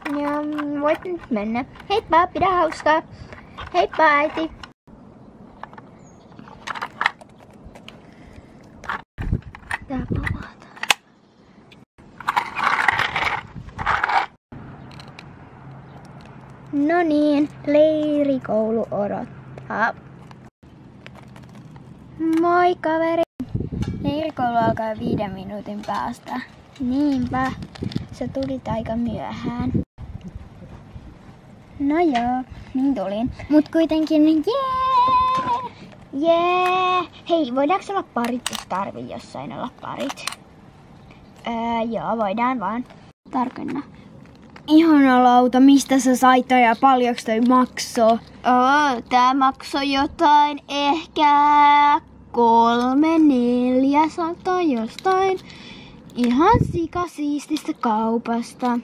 Ja voit nyt mennä. Heippa, pidä hauskaa. Heippa äiti. Tää palataan. No niin, leirikoulu odottaa. Moi kaveri. Leirikoulu alkaa 5 minuutin päästä. Niinpä, sä tulit aika myöhään. No joo, niin tulin. Mut kuitenkin jee! Hei, voidaanko olla parit, jos tarvii jossain olla parit? Joo, voidaan vaan. Tarkenna. Ihana lauta, mistä sä sait ja paljonko toi maksoi? Tää maksoi jotain ehkä 300-400 jostain ihan sikasiististä kaupasta.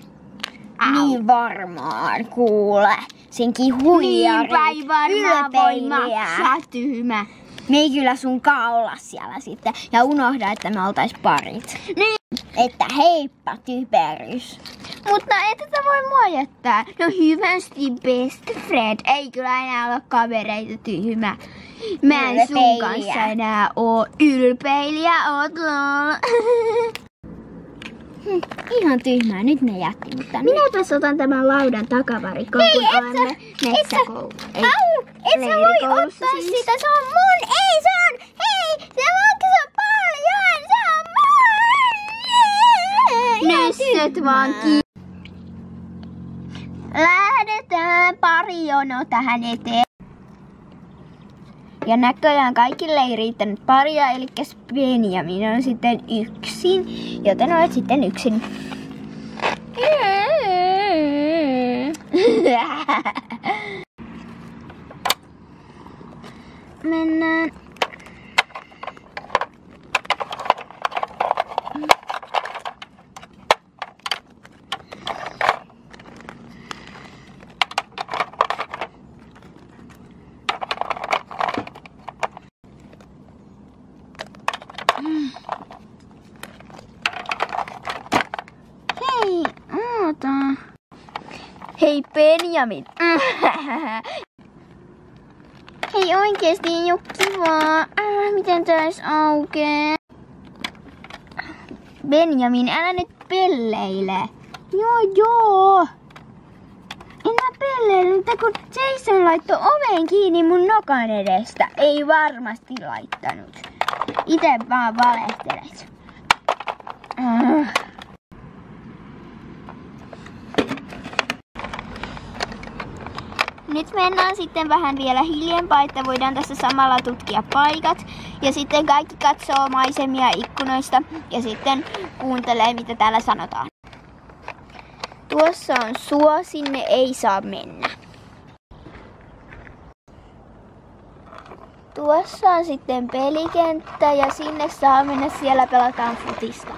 Niin varmaan, kuule. Senkin huijari. Niin varmaan voi maksaa, tyhmä. Me ei kyllä sunkaan olla siellä sitten. Ja unohda, että me oltais parit. Niin. Että heippa, typerys. Mutta et tätä voi mua jättää. No hyvästi best friend. Ei kyllä enää ole kavereita, tyhmä. Mä en sun kanssa enää oo ylpeiliä. Oot lol. Ihan tyhmää, nyt ne jätti, mutta minä tässä otan tämän laudan takavarikkoon, kun olemme metsäkoulussa. Et sä voi ottaa sitä, se on mun, ei se on, hei, se maksaa paljon, se on mun. Nysset vaan lähdetään, pari jono tähän eteen. Ja näköjään kaikille ei riittänyt paria, eli Benjamin on sitten yksin, joten olet sitten yksin. Mennään. Hei, oota. Hei Benjamin. Hei oikeesti ei oo kivaa. Miten täs aukee? Benjamin, älä nyt pelleile. Joo. En mä pelleile, mutta kun Jason laittoi oven kiinni mun nokan edestä. Ei varmasti laittanut. Ite vaan valehtelet. Nyt mennään sitten vähän vielä hiljempaa, että voidaan tässä samalla tutkia paikat. Ja sitten kaikki katsoo maisemia ikkunoista ja sitten kuuntelee, mitä täällä sanotaan. Tuossa on suo, sinne ei saa mennä. Tuossa on sitten pelikenttä ja sinne saa mennä, siellä pelataan futista.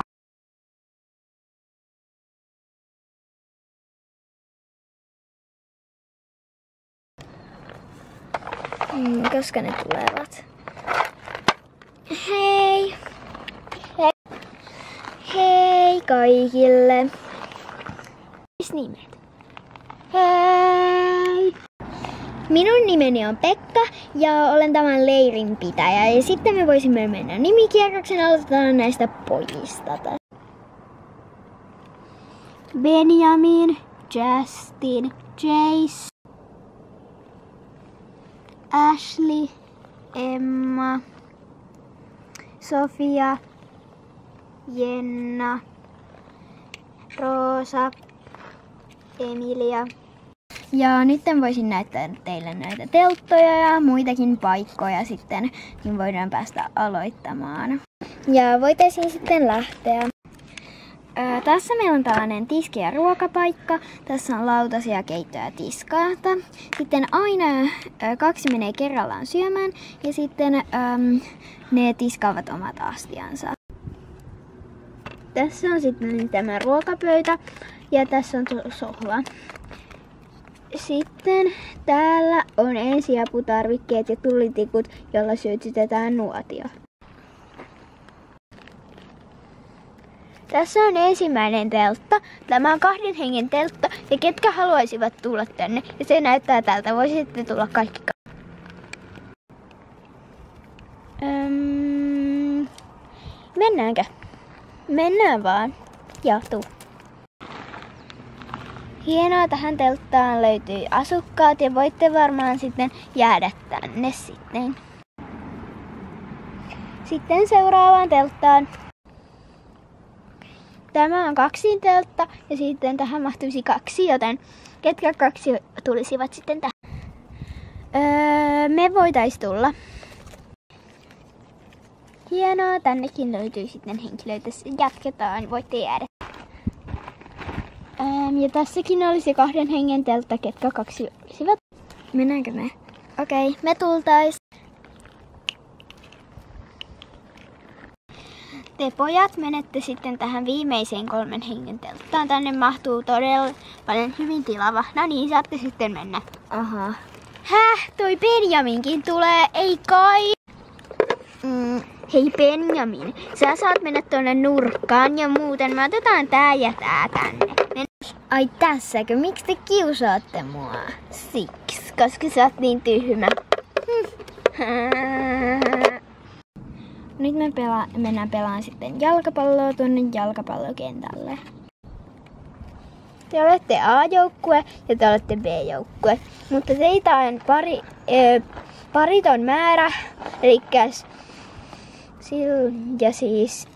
Koska ne tulevat? Hei! Hei kaikille! Mis nimet? Hei! Minun nimeni on Pekka ja olen tämän leirin pitäjä. Ja sitten me voisimme mennä nimikierroksen, aloitetaan näistä pojista. Benjamin, Justin, Jace, Ashley, Emma, Sofia, Jenna, Roosa, Emilia. Ja nyt voisin näyttää teille näitä telttoja ja muitakin paikkoja sitten, niin voidaan päästä aloittamaan. Ja voitaisiin sitten lähteä. Tässä meillä on tällainen tiski- ja ruokapaikka. Tässä on lautasia, keitto ja tiskaata. Sitten aina 2 menee kerrallaan syömään ja sitten ne tiskaavat omat astiansa. Tässä on sitten tämä ruokapöytä ja tässä on sohva. Sitten täällä on ensiaputarvikkeet ja tulitikut, joilla sytytetään nuotio. Tässä on ensimmäinen teltta. Tämä on 2 hengen teltta. Ja ketkä haluaisivat tulla tänne? Ja se näyttää tältä. Voisitte tulla kaikki. Mennäänkö? Mennään vaan. Joo, tuu. Hienoa, tähän telttaan löytyy asukkaat ja voitte varmaan sitten jäädä tänne sitten. Sitten seuraavaan telttaan. Tämä on 2 teltta ja sitten tähän mahtuisi 2, joten ketkä 2 tulisivat sitten tähän? Me voitais tulla. Hienoa, tännekin löytyy sitten henkilöitä. Jatketaan, voitte jäädä. Ja tässäkin olisi 2 hengen teltta, ketkä 2 olisivat. Mennäänkö me? Okei, me tultais. Te pojat menette sitten tähän viimeiseen 3 hengen telttaan. Tänne mahtuu todella paljon hyvin tilava. No niin, saatte sitten mennä. Aha. Häh? Toi Benjaminkin tulee, ei kai? Hei Benjamin, sä saat mennä tuonne nurkkaan ja muuten me otetaan tää ja tää tänne. Ai tässäkö? Miksi te kiusaatte mua? Siksi, koska sä oot niin tyhmä. Nyt me mennään pelaan sitten jalkapalloa tuonne jalkapallokentälle. Te olette A-joukkue ja te olette B-joukkue. Mutta teitä on pariton määrä. Elikkäs ja siis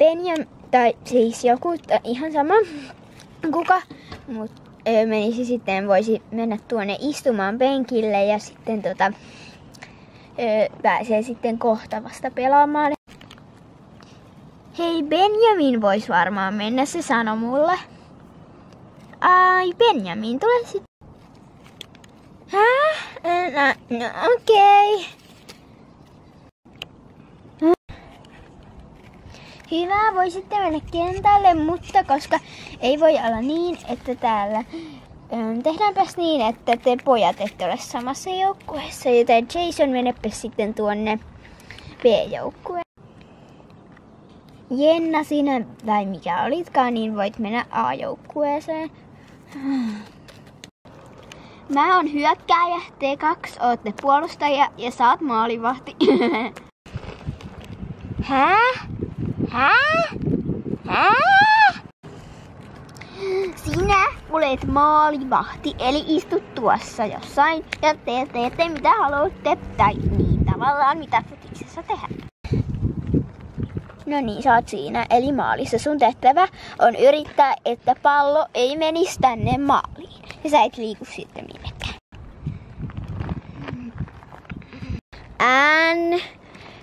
tai siis joku ihan sama kuka, mutta menisi sitten, voisi mennä tuonne istumaan penkille ja sitten pääsee sitten kohta vasta pelaamaan. Hei, Benjamin vois varmaan mennä, se sanoi mulle. Ai, Benjamin, tule sitten. Häh? No okei. Hyvä, voisitte mennä kentälle, mutta koska ei voi olla niin, että täällä tehdäänpäs niin, että te pojat ette ole samassa joukkueessa, joten Jason menepä sitten tuonne B-joukkueen. Jenna, sinä tai mikä olitkaan, niin voit mennä A-joukkueeseen. Mä oon hyökkääjä, te 2 ootte puolustajia ja sä oot maalivahti. Häh? Sinä olet maalivahti, eli istut tuossa jossain ja te teette mitä haluatte, tai niin tavallaan mitä futiksessa tehdään. No niin, sä oot siinä, eli maalissa. Sun tehtävä on yrittää, että pallo ei menisi tänne maaliin. Ja sä et liiku sitten minnekään.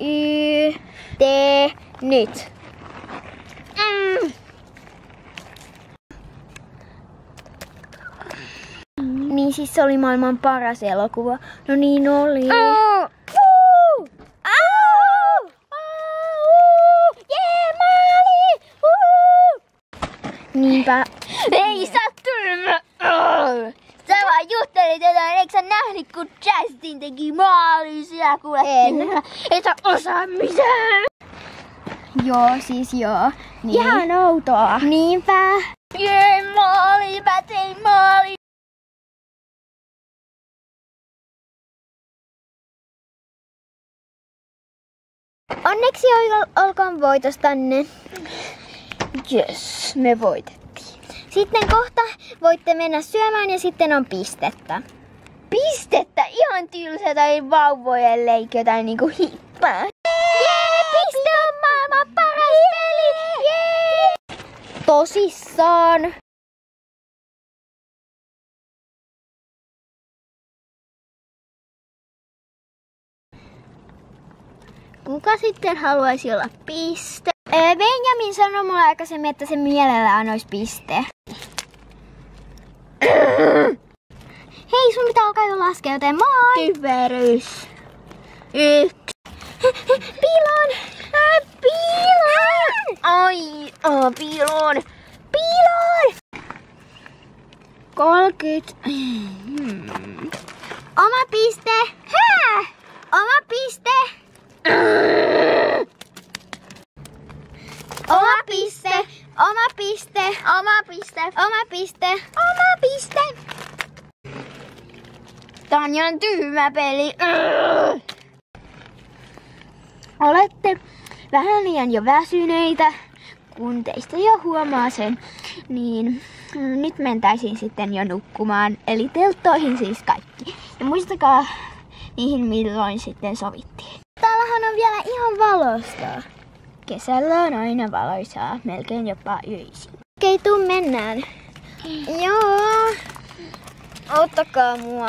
N-Y-T nyt. Niin siis se oli maailman paras elokuva. No niin oli. Jee, maali! Niinpä. Ei saa tyymä! Sä vaan juttelit jotain, eikö sä nähnyt kun Justin teki maali? Sä kuulet tyhmä. Et sä osaa mitään. Joo, siis joo. Niin. Ihan outoa. Niinpä. Jee, maali! Mä tein maali! Onneksi olkoon voitostanne. Yes, me voitettiin. Sitten kohta voitte mennä syömään ja sitten on pistettä. Pistettä? Ihan tylsä tai vauvojen leikki jotain niinku hippää. Jee, piste on maailman paras peli! Jee! Tosissaan. Kuka sitten haluaisi olla piste? Benjamin sanoi mulle aikaisemmin, että se mielellään olisi piste. Hei, sun pitää alkaa jo laskea, joten moi! Typerys. 1. Piiloon! Piiloon! Ai, piiloon! Piiloon! 30. Oma piste! Hää? Oma piste! Oma piste! Oma piste. Oma piste. Oma piste. Oma piste. Tää on ihan tyhmä peli. Olette vähän liian jo väsyneitä, kun teistä jo huomaa sen, niin nyt mentäisiin sitten jo nukkumaan. Eli telttoihin siis kaikki. Ja muistakaa niihin milloin sitten sovittiin. Täällähän on vielä ihan valosta. Kesällä on aina valoisaa, melkein jopa öisin. Okei, tuu mennään. Joo. Ottakaa mua.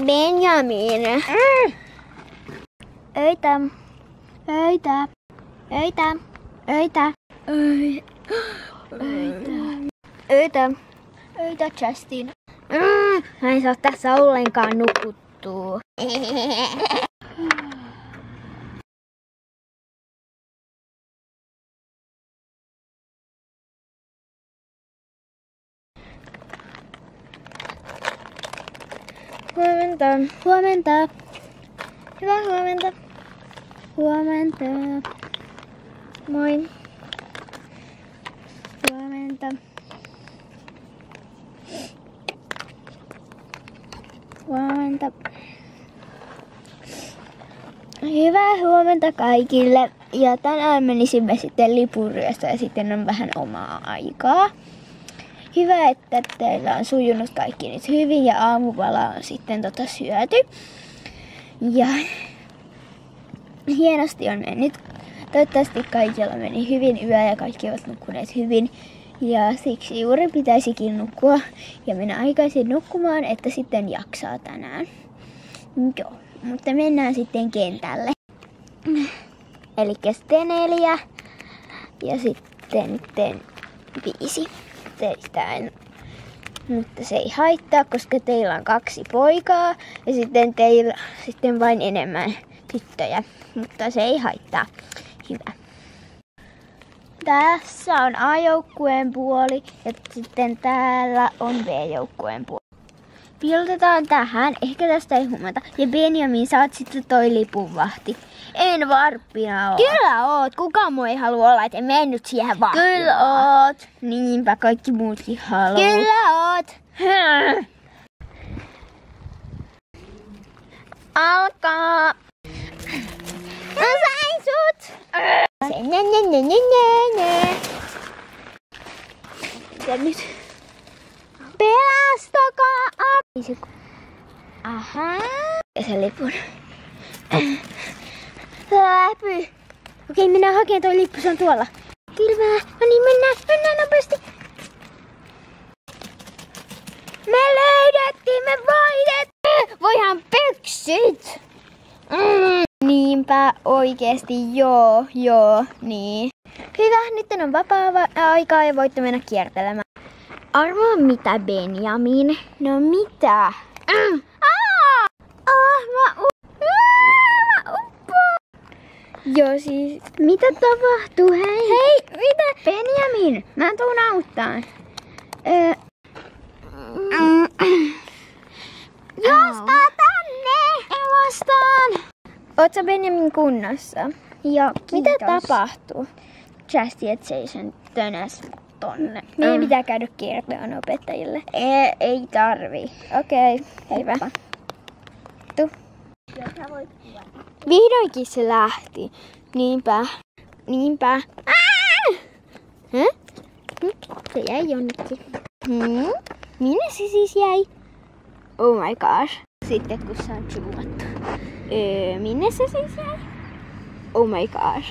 Benjamin. Öitä. Öitä. Öitä. Öitä. Öitä. Öitä, Justin. Mä en saa tässä ollenkaan nukuttua. Huomenta. Huomenta. Hyvää huomenta. Huomenta. Moi. Huomenta. Huomenta. Hyvää huomenta kaikille. Ja tänään menisimme sitten lipunryöstöön ja sitten on vähän omaa aikaa. Hyvä, että teillä on sujunut kaikki nyt hyvin ja aamupala on sitten syöty. Ja hienosti on mennyt. Toivottavasti kaikilla meni hyvin yö ja kaikki ovat nukkuneet hyvin. Ja siksi juuri pitäisikin nukkua ja mennä aikaisin nukkumaan, että sitten jaksaa tänään. Joo, mutta mennään sitten kentälle. Elikkä sitten 4 ja sitten 5. Teistä en, mutta se ei haittaa, koska teillä on 2 poikaa ja sitten teillä sitten vain enemmän tyttöjä, mutta se ei haittaa. Hyvä. Tässä on A-joukkueen puoli ja sitten täällä on B-joukkueen puoli. Piilotetaan tähän, ehkä tästä ei huomata. Ja Benjamin, sä oot sitten toi lipunvahti. En varppina oo. Kyllä oot, kukaan muu ei halua olla, et en mene nyt siihen vahtiin. Kyllä oot. Niinpä kaikki muutkin haluaa. Kyllä oot. Alkaa. Mä sain sut. Ja nyt. Pelastakaa appi. Aha. Ja sen lipun. Läpy. Okei, mennään hakemaan toi lippu, se on tuolla. Kylmää. No niin, mennään nopeasti. Me löydettiin, me voitettiin. Voihan pyksit. Niinpä, oikeesti, joo, niin. Hyvä, nyt on vapaa-aikaa ja voitte mennä kiertelemään. Arvaa mitä, Benjamin? No mitä? Mä uppoan. Joo siis, mitä tapahtuu, hei? Hei, mitä? Benjamin, mä tuun auttaan. Juostaa tänne! Vastaan! Oot sä Benjamin kunnossa? Joo, kiitos. Mitä tapahtuu? Justin, et seison tönäs tonne. Meidän pitää käydä kertomaan opettajille. Ei tarvi. Okei, hyvä. Tu. Vihdoinkin se lähti. Niinpä. Se jäi jonnekin. Minne se siis jäi? Oh my gosh. Sitten kun se on zoomattu. Minne se siis jäi? Oh my gosh.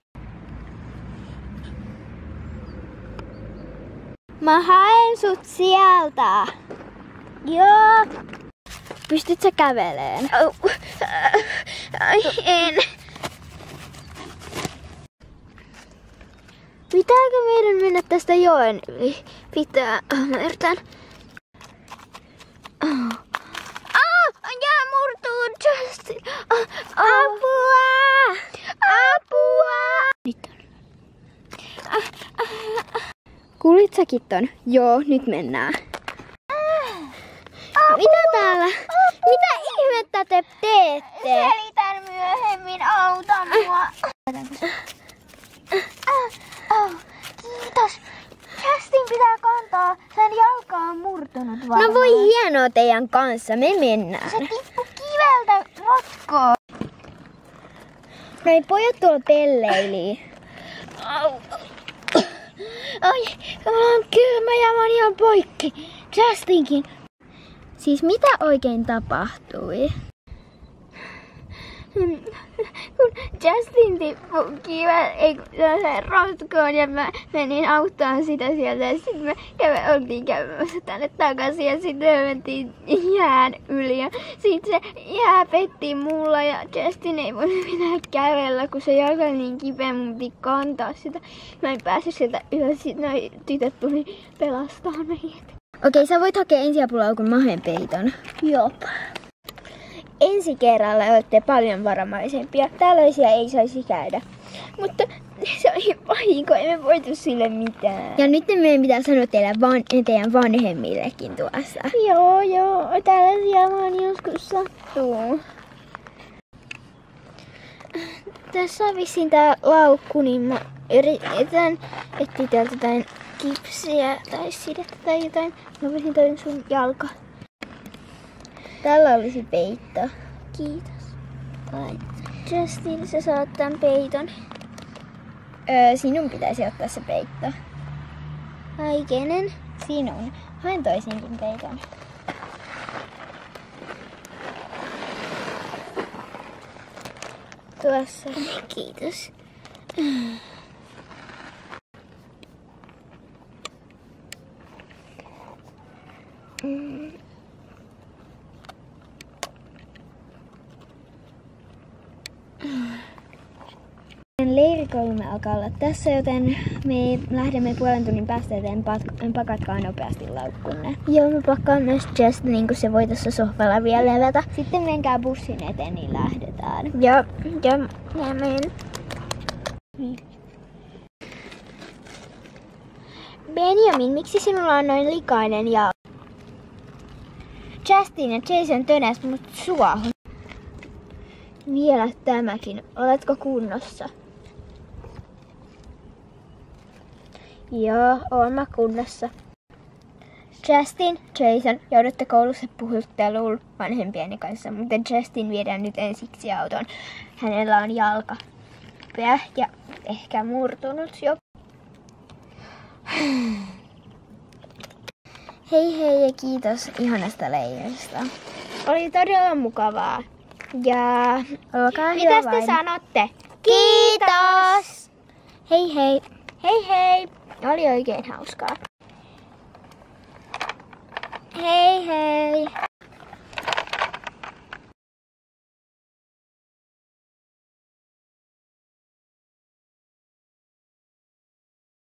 Mä haen sut sieltä. Joo. Pystyt sä käveleen? En. Pitääkö meidän mennä tästä joen yli? Pitää. Mä yritän. Jää murtuu, Justin. Apua! Nyt on. Kuulit säkin ton? Joo, nyt mennään. Mitä täällä? Mitä ihmettä te teette? Selitän myöhemmin, auta mua. Kiitos. on murtunut varmaan. No voi hienoa teidän kanssa, me mennään. Se tippu kiveltä rotkoon. Noi pojat tuolla pelleili. Ai, mulla on kylmä ja mä oon ihan poikki. Justinkin. Siis mitä oikein tapahtui? Kun Justin tippui rotkoon ja mä menin auttamaan sitä sieltä ja sitten me oltiin käymässä tänne takaisin ja sitten me mentiin jään yli ja sitten se jää petti mulla ja Justin ei voinut mitään kävellä, kun se jalka oli niin kipeä, mun piti kantaa sitä. Mä en päässyt sieltä ylös, sitten noi tytöt tuli pelastaa meitä. Okei, sä voit hakea ensiapulaukun maheenpeiton. Jop. Ensi kerralla olette paljon varamaisempia. Tällaisia ei saisi käydä. Mutta se oli vahinko, emme voitu sille mitään. Ja nyt meidän pitää sanoa teidän vanhemmillekin tuossa. Joo, tällaisia vaan joskus sattuu. Tässä on vissiin tää laukku, niin mä yritän etsiä täältä jotain kipsiä tai sidettä tai jotain. Mä voisin toi sun jalka. Tällä olisi peitto. Kiitos. Justin, sä saat tän peiton. Sinun pitäisi ottaa se peitto. Ai kenen? Sinun. Haen toisinkin peiton. Tuossa. Kiitos. Leirikoulumme alkaa olla tässä, joten me lähdemme puolen tunnin päästä, joten pakatkaa nopeasti laukkunne. Joo, mä pakkaan myös Justinin, kun se voi tässä sohvalla vielä levätä. Sitten menkää bussin eteen, niin lähdetään. Joo, mä menen. Niin. Benjamin, miksi sinulla on noin likainen jalka? Justin ja Jason tönäs mut suohon. Vielä tämäkin. Oletko kunnossa? Joo, oon mä kunnossa. Justin, Jason, joudutte koulussa puhutteluun vanhempieni kanssa, mutta Justin viedään nyt ensiksi autoon. Hänellä on jalka ja ehkä murtunut jo. Hei ja kiitos ihanasta leijosta. Oli todella mukavaa. Ja olkaa hyvä mitäs vain. te sanotte? Kiitos! Hei hei! Hei hei! Oli oikein hauskaa. Hei hei!